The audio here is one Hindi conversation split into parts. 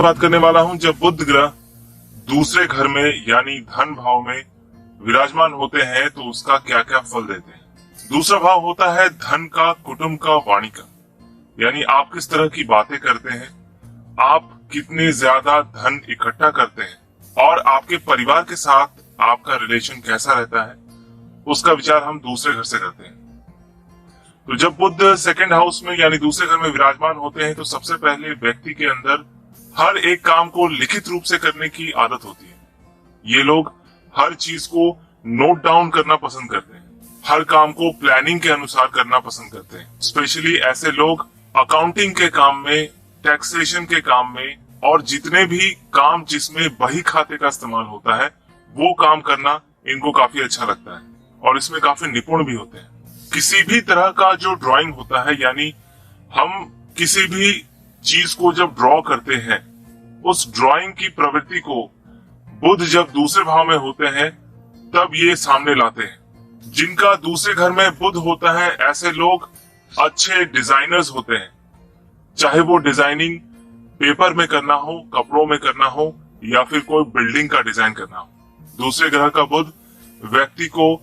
बात करने वाला हूं जब बुध ग्रह दूसरे घर में यानी धन भाव में विराजमान होते हैं तो उसका क्या क्या फल देते हैं। दूसरा भाव होता है धन का, कुटुंब का, वाणी का, यानी आप किस तरह की बातें करते हैं, आप कितने ज्यादा धन इकट्ठा करते हैं और आपके परिवार के साथ आपका रिलेशन कैसा रहता है, उसका विचार हम दूसरे घर से करते हैं। तो जब बुध सेकंड हाउस में यानी दूसरे घर में विराजमान होते हैं तो सबसे पहले व्यक्ति के अंदर हर एक काम को लिखित रूप से करने की आदत होती है। ये लोग हर चीज को नोट डाउन करना पसंद करते हैं, हर काम को प्लानिंग के अनुसार करना पसंद करते हैं। स्पेशली ऐसे लोग अकाउंटिंग के काम में, टैक्सेशन के काम में और जितने भी काम जिसमें बही खाते का इस्तेमाल होता है वो काम करना इनको काफी अच्छा लगता है और इसमें काफी निपुण भी होते हैं। किसी भी तरह का जो ड्राइंग होता है, यानी हम किसी भी चीज को जब ड्रॉ करते हैं उस ड्राइंग की प्रवृत्ति को बुध जब दूसरे भाव में होते हैं तब ये सामने लाते हैं। जिनका दूसरे घर में बुध होता है ऐसे लोग अच्छे डिजाइनर्स होते हैं, चाहे वो डिजाइनिंग पेपर में करना हो, कपड़ों में करना हो या फिर कोई बिल्डिंग का डिजाइन करना हो। दूसरे ग्रह का बुध व्यक्ति को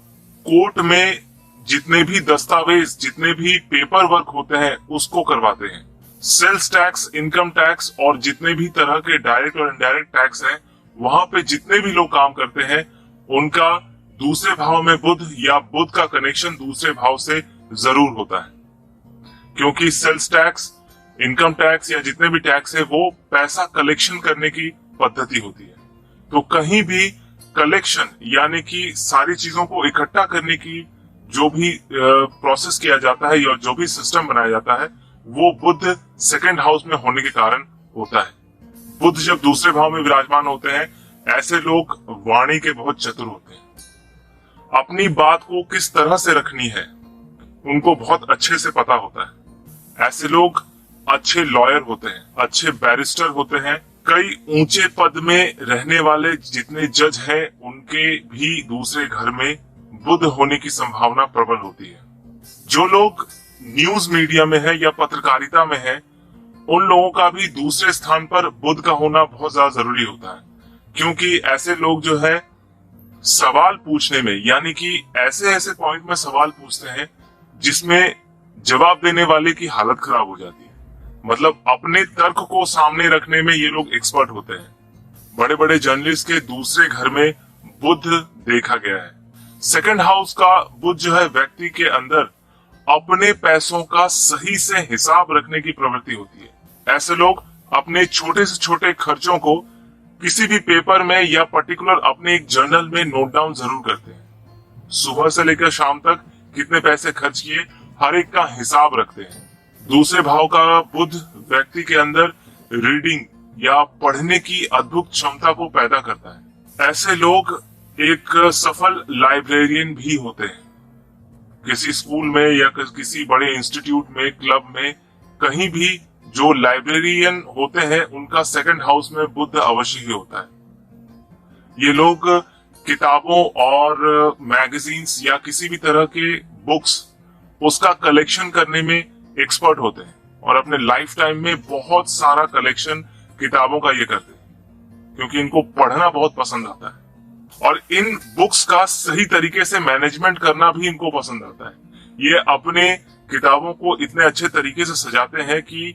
कोर्ट में जितने भी दस्तावेज, जितने भी पेपर वर्क होते हैं उसको करवाते हैं। सेल्स टैक्स, इनकम टैक्स और जितने भी तरह के डायरेक्ट और इनडायरेक्ट टैक्स हैं, वहां पे जितने भी लोग काम करते हैं उनका दूसरे भाव में बुध या बुध का कनेक्शन दूसरे भाव से जरूर होता है, क्योंकि सेल्स टैक्स, इनकम टैक्स या जितने भी टैक्स है वो पैसा कलेक्शन करने की पद्धति होती है। तो कहीं भी कलेक्शन यानी कि सारी चीजों को इकट्ठा करने की जो भी प्रोसेस किया जाता है या जो भी सिस्टम बनाया जाता है वो बुध सेकंड हाउस में होने के कारण होता है। बुध जब दूसरे भाव में विराजमान होते हैं ऐसे लोग वाणी के बहुत चतुर होते हैं। अपनी बात को किस तरह से रखनी है उनको बहुत अच्छे से पता होता है। ऐसे लोग अच्छे लॉयर होते हैं, अच्छे बैरिस्टर होते हैं। कई ऊंचे पद में रहने वाले जितने जज हैं उनके भी दूसरे घर में बुध होने की संभावना प्रबल होती है। जो लोग न्यूज मीडिया में है या पत्रकारिता में है उन लोगों का भी दूसरे स्थान पर बुध का होना बहुत ज्यादा जरूरी होता है, क्योंकि ऐसे लोग जो है सवाल पूछने में यानी कि ऐसे ऐसे पॉइंट में सवाल पूछते हैं जिसमें जवाब देने वाले की हालत खराब हो जाती है। मतलब अपने तर्क को सामने रखने में ये लोग एक्सपर्ट होते हैं। बड़े बड़े जर्नलिस्ट के दूसरे घर में बुध देखा गया है। सेकंड हाउस का बुध जो है व्यक्ति के अंदर अपने पैसों का सही से हिसाब रखने की प्रवृत्ति होती है। ऐसे लोग अपने छोटे से छोटे खर्चों को किसी भी पेपर में या पर्टिकुलर अपने एक जर्नल में नोट डाउन जरूर करते हैं। सुबह से लेकर शाम तक कितने पैसे खर्च किए हर एक का हिसाब रखते हैं। दूसरे भाव का बुध व्यक्ति के अंदर रीडिंग या पढ़ने की अद्भुत क्षमता को पैदा करता है। ऐसे लोग एक सफल लाइब्रेरियन भी होते हैं। किसी स्कूल में या किसी बड़े इंस्टीट्यूट में, क्लब में, कहीं भी जो लाइब्रेरियन होते हैं उनका सेकंड हाउस में बुध अवश्य ही होता है। ये लोग किताबों और मैगजीन्स या किसी भी तरह के बुक्स उसका कलेक्शन करने में एक्सपर्ट होते हैं और अपने लाइफ टाइम में बहुत सारा कलेक्शन किताबों का ये करते हैं, क्योंकि इनको पढ़ना बहुत पसंद आता है और इन बुक्स का सही तरीके से मैनेजमेंट करना भी इनको पसंद आता है। ये अपने किताबों को इतने अच्छे तरीके से सजाते हैं कि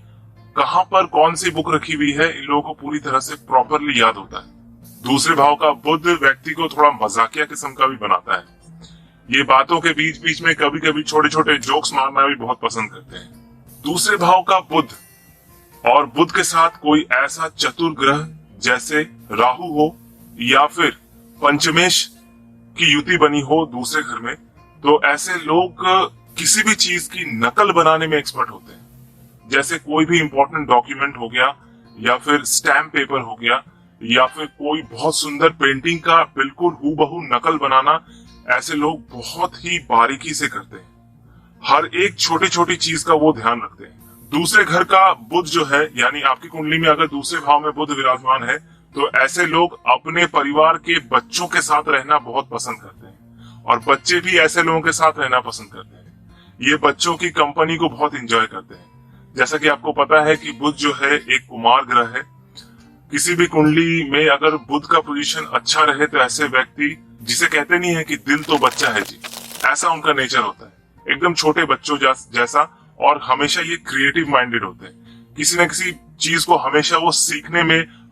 कहां पर कौन सी बुक रखी हुई है इन लोगों को पूरी तरह से प्रॉपरली याद होता है। दूसरे भाव का बुध व्यक्ति को थोड़ा मजाकिया किस्म का भी बनाता है। ये बातों के बीच बीच में कभी कभी छोटे छोटे जोक्स मारना भी बहुत पसंद करते हैं। दूसरे भाव का बुध और बुध के साथ कोई ऐसा चतुर ग्रह जैसे राहु हो या फिर पंचमेश की युति बनी हो दूसरे घर में, तो ऐसे लोग किसी भी चीज की नकल बनाने में एक्सपर्ट होते हैं। जैसे कोई भी इंपॉर्टेंट डॉक्यूमेंट हो गया या फिर स्टैम्प पेपर हो गया या फिर कोई बहुत सुंदर पेंटिंग का बिल्कुल हूबहू नकल बनाना ऐसे लोग बहुत ही बारीकी से करते हैं। हर एक छोटी छोटी चीज का वो ध्यान रखते हैं। दूसरे घर का बुध जो है यानी आपकी कुंडली में अगर दूसरे भाव में बुध विराजमान है तो ऐसे लोग अपने परिवार के बच्चों के साथ रहना बहुत पसंद करते हैं और बच्चे भी ऐसे लोगों के साथ रहना पसंद करते हैं। ये बच्चों की कंपनी को बहुत एंजॉय करते हैं। जैसा कि आपको पता है कि बुध जो है एक कुमार ग्रह है, किसी भी कुंडली में अगर बुध का पोजीशन अच्छा रहे तो ऐसे व्यक्ति, जिसे कहते नहीं है कि दिल तो बच्चा है जी, ऐसा उनका नेचर होता है, एकदम छोटे बच्चों जैसा। और हमेशा ये क्रिएटिव माइंडेड होते हैं, किसी न किसी चीज को हमेशा वो सीखने में